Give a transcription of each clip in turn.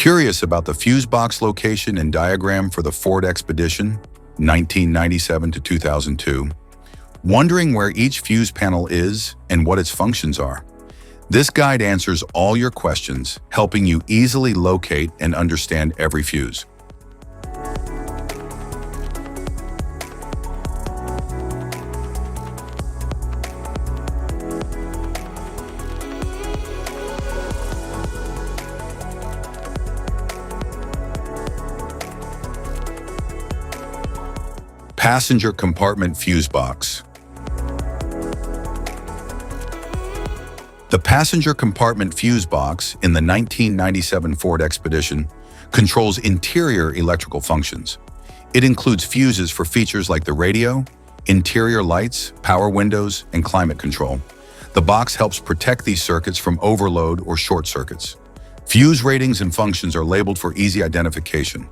Curious about the fuse box location and diagram for the Ford Expedition, 1997 to 2002? Wondering where each fuse panel is and what its functions are? This guide answers all your questions, helping you easily locate and understand every fuse. Passenger compartment fuse box. The passenger compartment fuse box in the 1997 Ford Expedition controls interior electrical functions. It includes fuses for features like the radio, interior lights, power windows, and climate control. The box helps protect these circuits from overload or short circuits. Fuse ratings and functions are labeled for easy identification.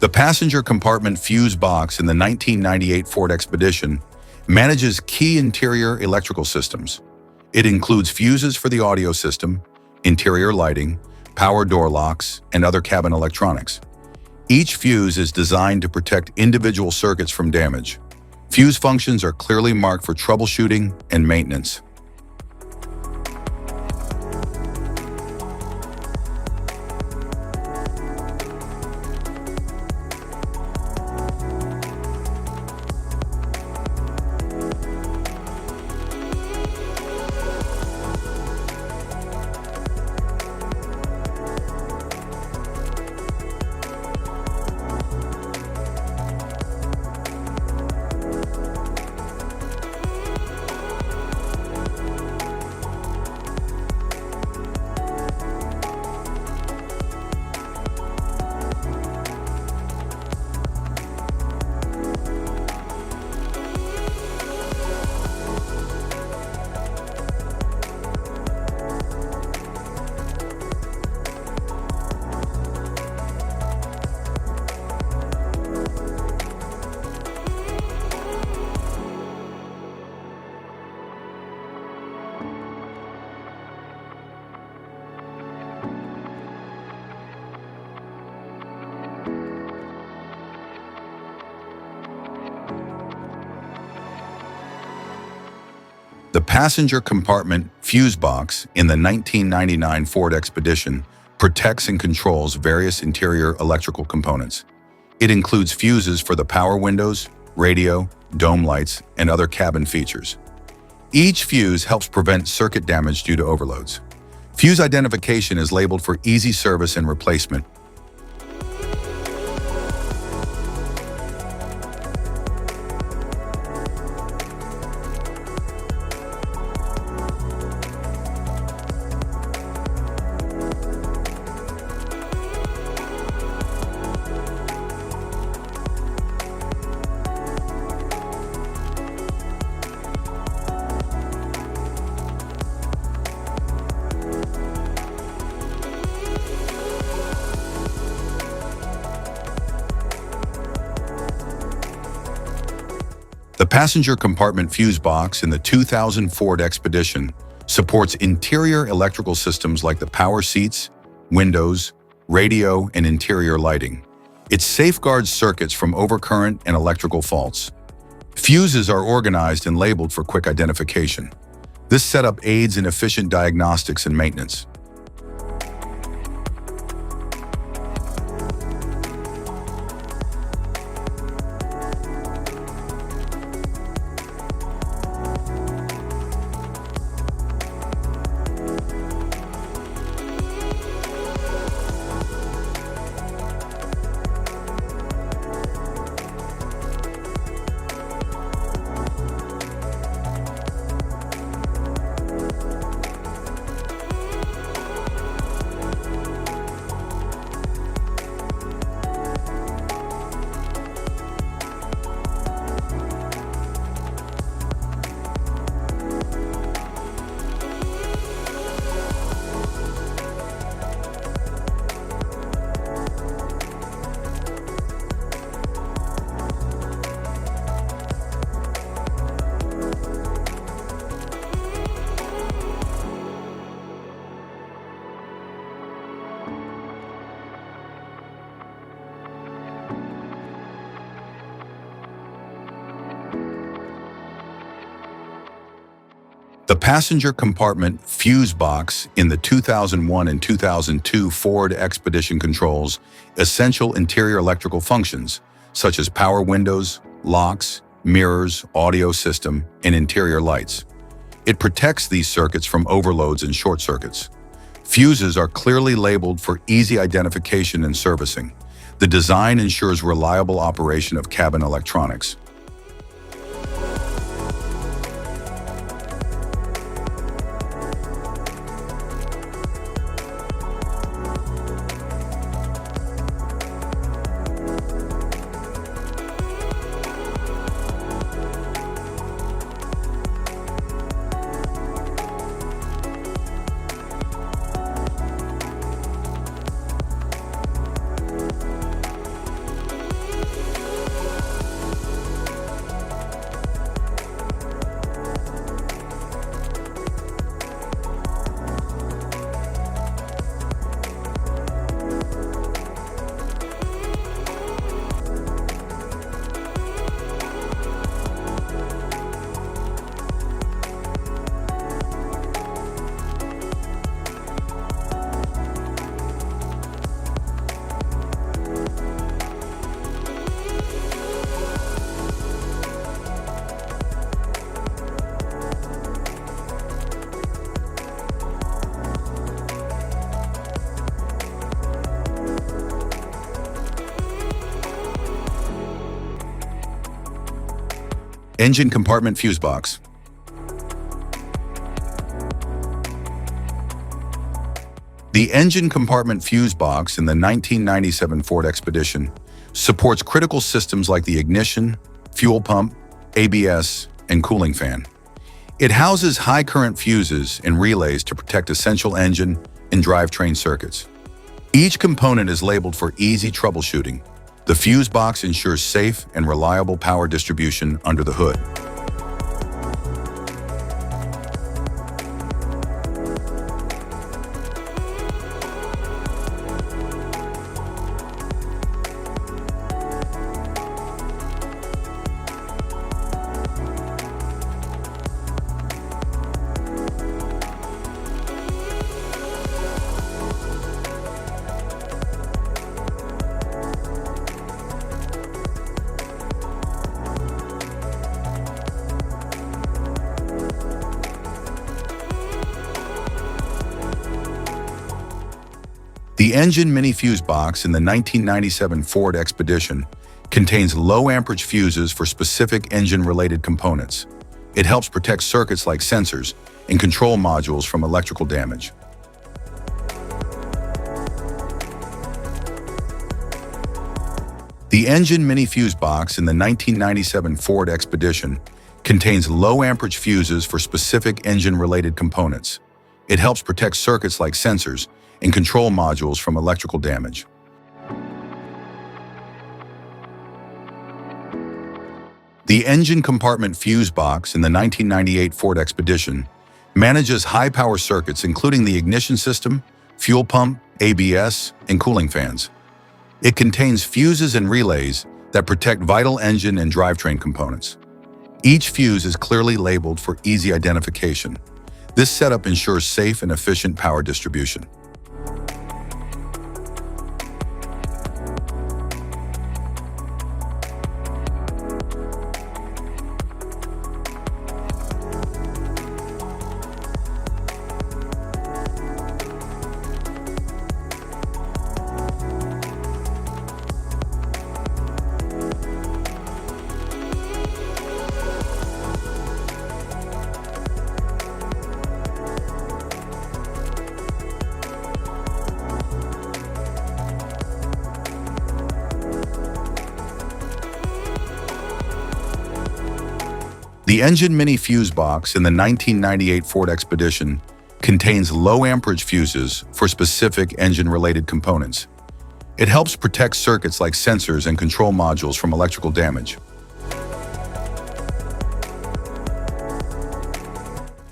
The passenger compartment fuse box in the 1998 Ford Expedition manages key interior electrical systems. It includes fuses for the audio system, interior lighting, power door locks, and other cabin electronics. Each fuse is designed to protect individual circuits from damage. Fuse functions are clearly marked for troubleshooting and maintenance. The passenger compartment fuse box in the 1999 Ford Expedition protects and controls various interior electrical components. It includes fuses for the power windows, radio, dome lights, and other cabin features. Each fuse helps prevent circuit damage due to overloads. Fuse identification is labeled for easy service and replacement. The passenger compartment fuse box in the 2000 Ford Expedition supports interior electrical systems like the power seats, windows, radio, and interior lighting. It safeguards circuits from overcurrent and electrical faults. Fuses are organized and labeled for quick identification. This setup aids in efficient diagnostics and maintenance. The passenger compartment fuse box in the 2001 and 2002 Ford Expedition controls essential interior electrical functions, such as power windows, locks, mirrors, audio system, and interior lights. It protects these circuits from overloads and short circuits. Fuses are clearly labeled for easy identification and servicing. The design ensures reliable operation of cabin electronics. Engine compartment fuse box. The engine compartment fuse box in the 1997 Ford Expedition supports critical systems like the ignition, fuel pump, ABS, and cooling fan. It houses high-current fuses and relays to protect essential engine and drivetrain circuits. Each component is labeled for easy troubleshooting. The fuse box ensures safe and reliable power distribution under the hood. The engine mini fuse box in the 1997 Ford Expedition contains low amperage fuses for specific engine-related components. It helps protect circuits like sensors and control modules from electrical damage. The engine mini fuse box in the 1997 Ford Expedition contains low amperage fuses for specific engine-related components. It helps protect circuits like sensors and control modules from electrical damage. The engine compartment fuse box in the 1998 Ford Expedition manages high-power circuits including the ignition system, fuel pump, ABS, and cooling fans. It contains fuses and relays that protect vital engine and drivetrain components. Each fuse is clearly labeled for easy identification. This setup ensures safe and efficient power distribution. The engine mini fuse box in the 1998 Ford Expedition contains low amperage fuses for specific engine-related components. It helps protect circuits like sensors and control modules from electrical damage.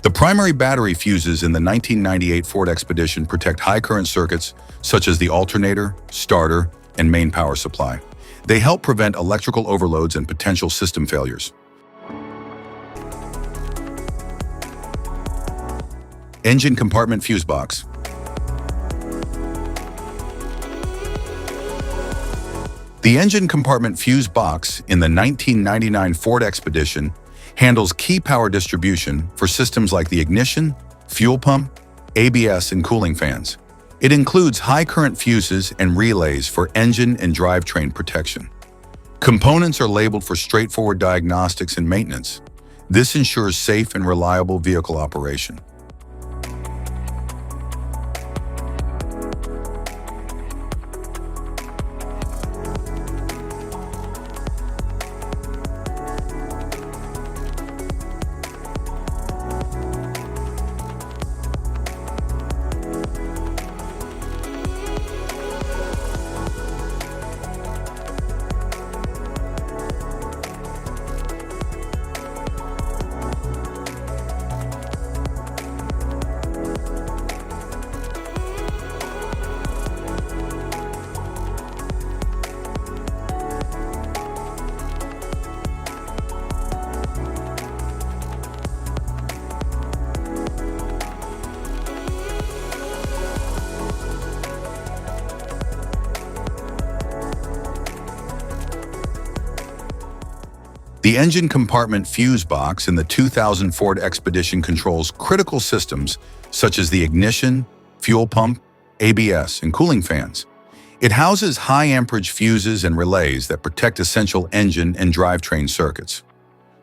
The primary battery fuses in the 1998 Ford Expedition protect high-current circuits such as the alternator, starter, and main power supply. They help prevent electrical overloads and potential system failures. Engine compartment fuse box. The engine compartment fuse box in the 1999 Ford Expedition handles key power distribution for systems like the ignition, fuel pump, ABS, and cooling fans. It includes high-current fuses and relays for engine and drivetrain protection. Components are labeled for straightforward diagnostics and maintenance. This ensures safe and reliable vehicle operation. The engine compartment fuse box in the 2000 Ford Expedition controls critical systems such as the ignition, fuel pump, ABS, and cooling fans. It houses high-amperage fuses and relays that protect essential engine and drivetrain circuits.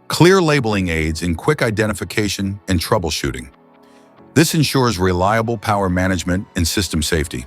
Clear labeling aids in quick identification and troubleshooting. This ensures reliable power management and system safety.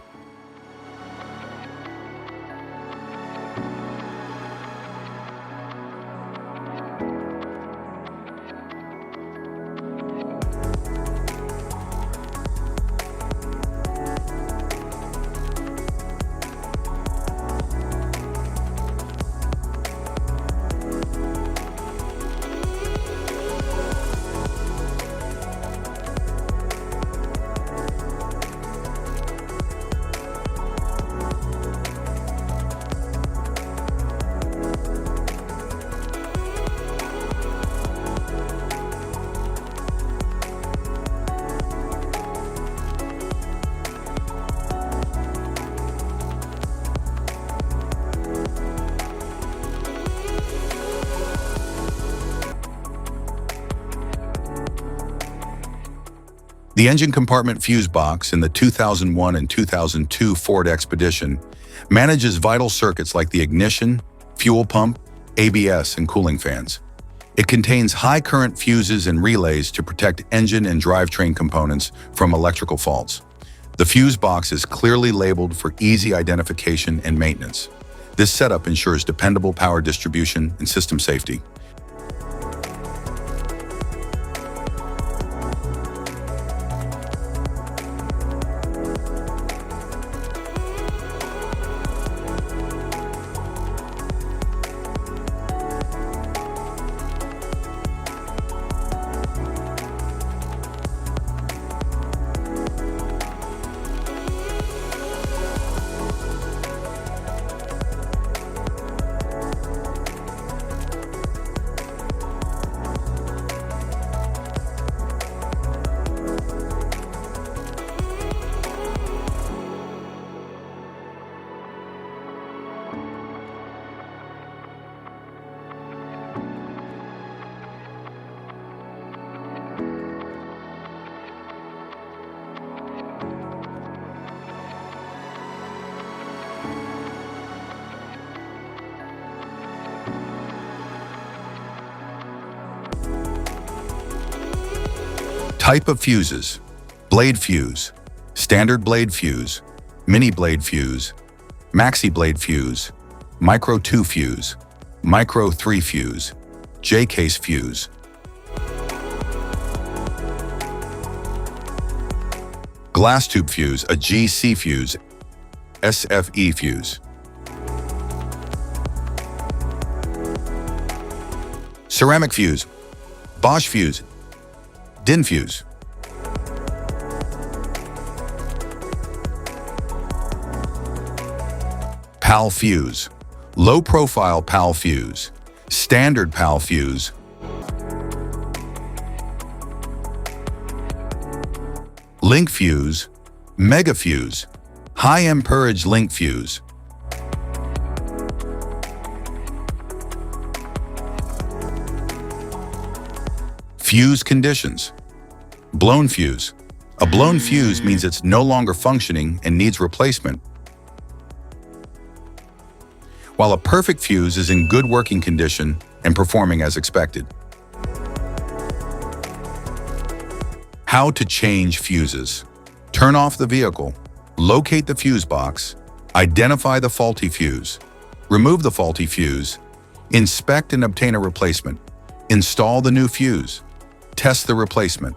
The engine compartment fuse box in the 2001 and 2002 Ford Expedition manages vital circuits like the ignition, fuel pump, ABS, and cooling fans. It contains high-current fuses and relays to protect engine and drivetrain components from electrical faults. The fuse box is clearly labeled for easy identification and maintenance. This setup ensures dependable power distribution and system safety. Type of fuses: blade fuse, standard blade fuse, mini blade fuse, maxi blade fuse, micro 2 fuse, micro 3 fuse, J-case fuse. Glass tube fuse, a GC fuse, SFE fuse. Ceramic fuse, Bosch fuse, DIN fuse. PAL fuse, low profile PAL fuse, standard PAL fuse. Link fuse, mega fuse, high amperage link fuse. Fuse conditions. Blown fuse. A blown fuse means it's no longer functioning and needs replacement, while a perfect fuse is in good working condition and performing as expected. How to change fuses. Turn off the vehicle, locate the fuse box, identify the faulty fuse, remove the faulty fuse, inspect and obtain a replacement, install the new fuse, test the replacement.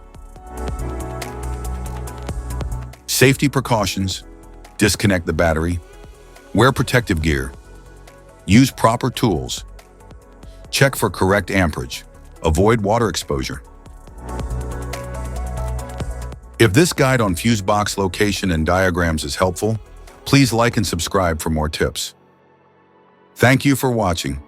Safety precautions: disconnect the battery, wear protective gear, use proper tools, check for correct amperage, avoid water exposure. If this guide on fuse box location and diagrams is helpful, please like and subscribe for more tips. Thank you for watching.